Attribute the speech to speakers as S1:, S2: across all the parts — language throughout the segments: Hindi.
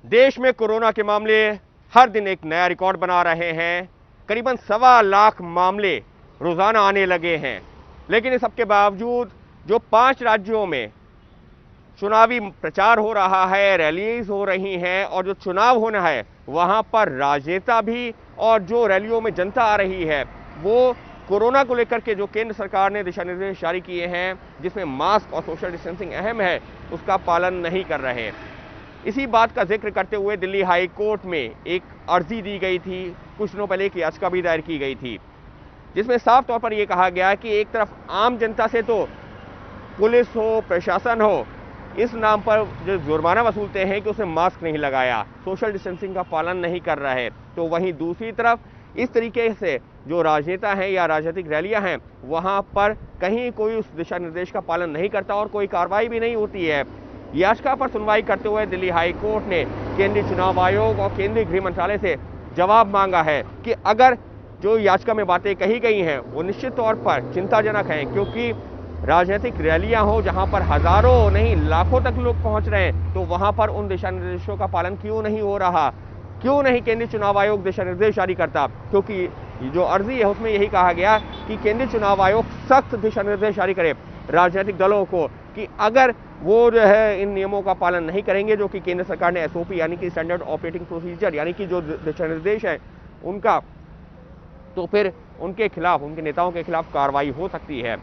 S1: देश में कोरोना के मामले हर दिन एक नया रिकॉर्ड बना रहे हैं। करीबन 1.25 लाख मामले रोजाना आने लगे हैं। लेकिन इस सबके बावजूद जो 5 राज्यों में चुनावी प्रचार हो रहा है, रैलीज हो रही हैं और जो चुनाव होना है वहां पर राजनेता भी और जो रैलियों में जनता आ रही है वो कोरोना को लेकर के जो केंद्र सरकार ने दिशा निर्देश जारी किए हैं, जिसमें मास्क और सोशल डिस्टेंसिंग अहम है, उसका पालन नहीं कर रहे। इसी बात का जिक्र करते हुए दिल्ली हाई कोर्ट में एक अर्जी दी गई थी, कुछ दिनों पहले एक याचिका भी दायर की गई थी, जिसमें साफ तौर पर यह कहा गया कि एक तरफ आम जनता से तो पुलिस हो, प्रशासन हो, इस नाम पर जो जुर्माना वसूलते हैं कि उसने मास्क नहीं लगाया, सोशल डिस्टेंसिंग का पालन नहीं कर रहा है, तो वहीं दूसरी तरफ इस तरीके से जो राजनेता हैं या राजनीतिक रैलियां हैं वहां पर कहीं कोई उस दिशा निर्देश का पालन नहीं करता और कोई कार्रवाई भी नहीं होती है। याचिका पर सुनवाई करते हुए दिल्ली हाई कोर्ट ने केंद्रीय चुनाव आयोग और केंद्रीय गृह मंत्रालय से जवाब मांगा है कि अगर जो याचिका में बातें कही गई हैं वो निश्चित तौर पर चिंताजनक हैं, क्योंकि राजनीतिक रैलियां हो जहां पर हजारों नहीं लाखों तक लोग पहुंच रहे हैं, तो वहां पर उन दिशा निर्देशों का पालन क्यों नहीं हो रहा, क्यों नहीं केंद्रीय चुनाव आयोग दिशा निर्देश जारी करता। क्योंकि जो अर्जी है उसमें यही कहा गया कि केंद्रीय चुनाव आयोग सख्त दिशा निर्देश जारी करे राजनीतिक दलों को कि अगर वो जो है इन नियमों का पालन नहीं करेंगे, जो कि केंद्र सरकार ने एसओपी यानी कि स्टैंडर्ड ऑपरेटिंग प्रोसीजर यानी कि जो दिशा निर्देश है उनका, तो फिर उनके खिलाफ, उनके नेताओं के खिलाफ कार्रवाई हो सकती है।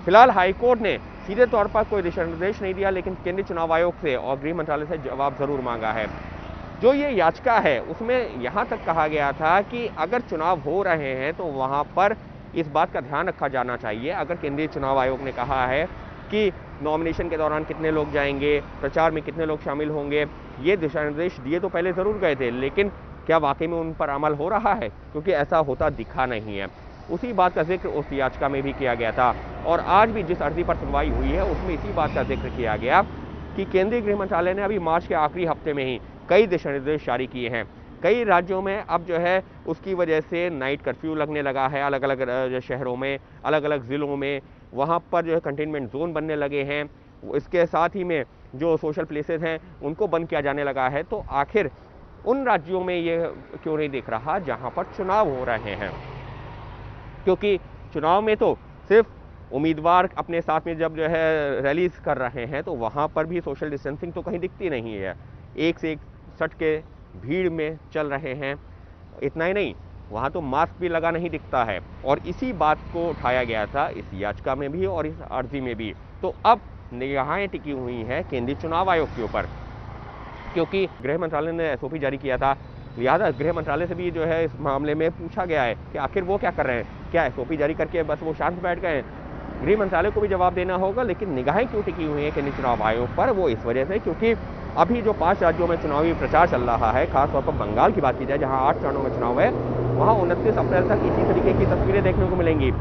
S1: फिलहाल हाईकोर्ट ने सीधे तौर पर कोई दिशा निर्देश नहीं दिया, लेकिन केंद्रीय चुनाव आयोग से और गृह मंत्रालय से जवाब जरूर मांगा है। जो ये याचिका है उसमें यहां तक कहा गया था कि अगर चुनाव हो रहे हैं तो वहां पर इस बात का ध्यान रखा जाना चाहिए। अगर केंद्रीय चुनाव आयोग ने कहा है कि नॉमिनेशन के दौरान कितने लोग जाएंगे, प्रचार में कितने लोग शामिल होंगे, ये दिशा निर्देश दिए तो पहले जरूर गए थे, लेकिन क्या वाकई में उन पर अमल हो रहा है? क्योंकि ऐसा होता दिखा नहीं है। उसी बात का जिक्र उस याचिका में भी किया गया था और आज भी जिस अर्जी पर सुनवाई हुई है उसमें इसी बात का जिक्र किया गया कि केंद्रीय गृह मंत्रालय ने अभी मार्च के आखिरी हफ्ते में ही कई दिशा निर्देश जारी किए हैं। कई राज्यों में अब जो है उसकी वजह से नाइट कर्फ्यू लगने लगा है, अलग अलग शहरों में, अलग अलग ज़िलों में, वहाँ पर जो है कंटेनमेंट जोन बनने लगे हैं। इसके साथ ही में जो सोशल प्लेसेस हैं उनको बंद किया जाने लगा है। तो आखिर उन राज्यों में ये क्यों नहीं दिख रहा जहाँ पर चुनाव हो रहे हैं? क्योंकि चुनाव में तो सिर्फ उम्मीदवार अपने साथ में जब जो है रैलीज कर रहे हैं तो वहाँ पर भी सोशल डिस्टेंसिंग तो कहीं दिखती नहीं है, एक से एक सट के भीड़ में चल रहे हैं। इतना ही नहीं, वहाँ तो मास्क भी लगा नहीं दिखता है और इसी बात को उठाया गया था इस याचिका में भी और इस अर्जी में भी। तो अब निगाहें टिकी हुई हैं केंद्रीय चुनाव आयोग के ऊपर, क्योंकि गृह मंत्रालय ने एसओपी जारी किया था। लिहाजा गृह मंत्रालय से भी जो है इस मामले में पूछा गया है कि आखिर वो क्या कर रहे हैं, क्या एसओपी जारी करके बस वो शांत बैठ गए हैं? गृह मंत्रालय को भी जवाब देना होगा। लेकिन निगाहें क्यों टिकी हुई हैं केंद्रीय चुनाव आयोग पर? वो इस वजह से क्योंकि अभी जो 5 राज्यों में चुनावी प्रचार चल रहा है, खासतौर पर बंगाल की बात की जाए जहां 8 चरणों में चुनाव है, वहां 29 अप्रैल तक इसी तरीके की तस्वीरें देखने को मिलेंगी।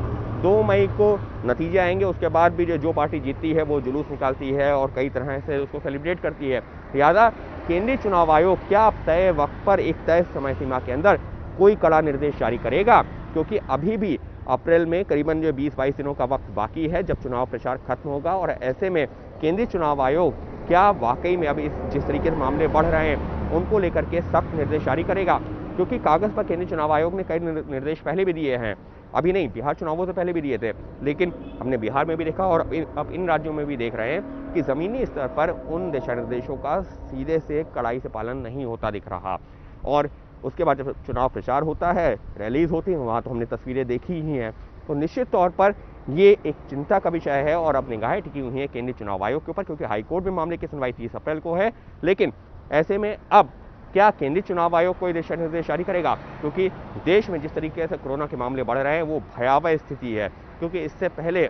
S1: 2 मई को नतीजे आएंगे, उसके बाद भी जो पार्टी जीतती है वो जुलूस निकालती है और कई तरह से उसको सेलिब्रेट करती है। लिहाजा केंद्रीय चुनाव आयोग क्या तय वक्त पर एक तय समय सीमा के अंदर कोई कड़ा निर्देश जारी करेगा? क्योंकि अभी भी अप्रैल में करीबन जो 20-22 दिनों का वक्त बाकी है जब चुनाव प्रचार खत्म होगा, और ऐसे में केंद्रीय चुनाव आयोग क्या वाकई में अभी जिस तरीके से मामले बढ़ रहे हैं उनको लेकर के सख्त निर्देश जारी करेगा? क्योंकि कागज पर केंद्रीय चुनाव आयोग ने कई निर्देश पहले भी दिए हैं, अभी नहीं, बिहार चुनावों से पहले भी दिए थे, लेकिन हमने बिहार में भी देखा और अब इन राज्यों में भी देख रहे हैं कि जमीनी स्तर पर उन दिशा निर्देशों का सीधे से कड़ाई से पालन नहीं होता दिख रहा। और उसके बाद जब चुनाव प्रचार होता है, रैलीज होती हैं, वहाँ तो हमने तस्वीरें देखी ही हैं। तो निश्चित तौर पर ये एक चिंता का विषय है और अब निगाहें टिकी हुई हैं केंद्रीय चुनाव आयोग के ऊपर, क्योंकि हाईकोर्ट में मामले की सुनवाई 30 अप्रैल को है। लेकिन ऐसे में अब क्या केंद्रीय चुनाव आयोग कोई दिशा निर्देश जारी करेगा? क्योंकि देश में जिस तरीके से कोरोना के मामले बढ़ रहे हैं वो भयावह स्थिति है। क्योंकि इससे पहले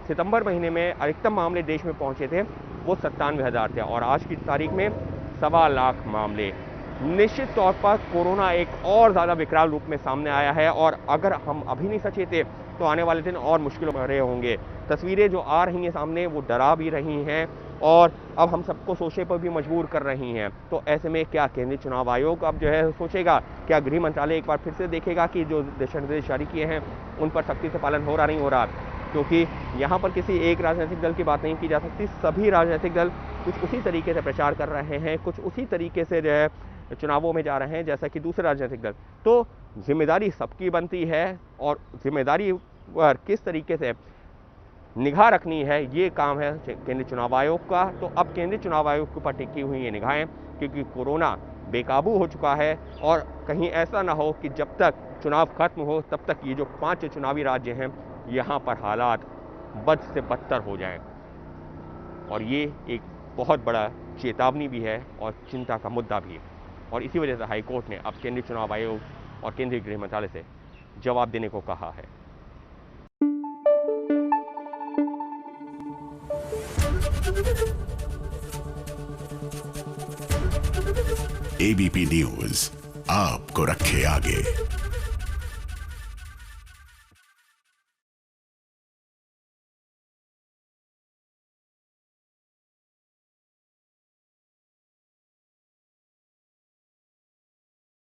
S1: सितंबर महीने में अधिकतम मामले देश में पहुंचे थे वो 97,000 थे और आज की तारीख में 1.25 लाख मामले। निश्चित तौर पर कोरोना एक और ज़्यादा विकराल रूप में सामने आया है और अगर हम अभी नहीं सचेते तो आने वाले दिन और मुश्किल हो रहे होंगे। तस्वीरें जो आ रही हैं सामने वो डरा भी रही हैं और अब हम सबको सोचने पर भी मजबूर कर रही हैं। तो ऐसे में क्या केंद्रीय चुनाव आयोग अब जो है सोचेगा, क्या गृह मंत्रालय एक बार फिर से देखेगा कि जो दिशा निर्देश जारी किए हैं उन पर सख्ती से पालन हो रहा नहीं हो रहा? क्योंकि यहाँ पर किसी एक राजनीतिक दल की बात नहीं की जा सकती, सभी राजनीतिक दल कुछ उसी तरीके से प्रचार कर रहे हैं, कुछ उसी तरीके से जो है चुनावों में जा रहे हैं जैसा कि दूसरे राजनीतिक दल। तो जिम्मेदारी सबकी बनती है और जिम्मेदारी पर किस तरीके से निगाह रखनी है, ये काम है केंद्रीय चुनाव आयोग का। तो अब केंद्रीय चुनाव आयोग के ऊपर टिकी हुई ये निगाहें, क्योंकि कोरोना बेकाबू हो चुका है और कहीं ऐसा ना हो कि जब तक चुनाव खत्म हो तब तक ये जो 5 चुनावी राज्य हैं यहाँ पर हालात बद से बदतर हो जाएं। और ये एक बहुत बड़ा चेतावनी भी है और चिंता का मुद्दा भी है। और इसी वजह से हाईकोर्ट ने अब केंद्रीय चुनाव आयोग और केंद्रीय गृह मंत्रालय से जवाब देने को कहा है।
S2: एबीपी न्यूज आपको रखे आगे।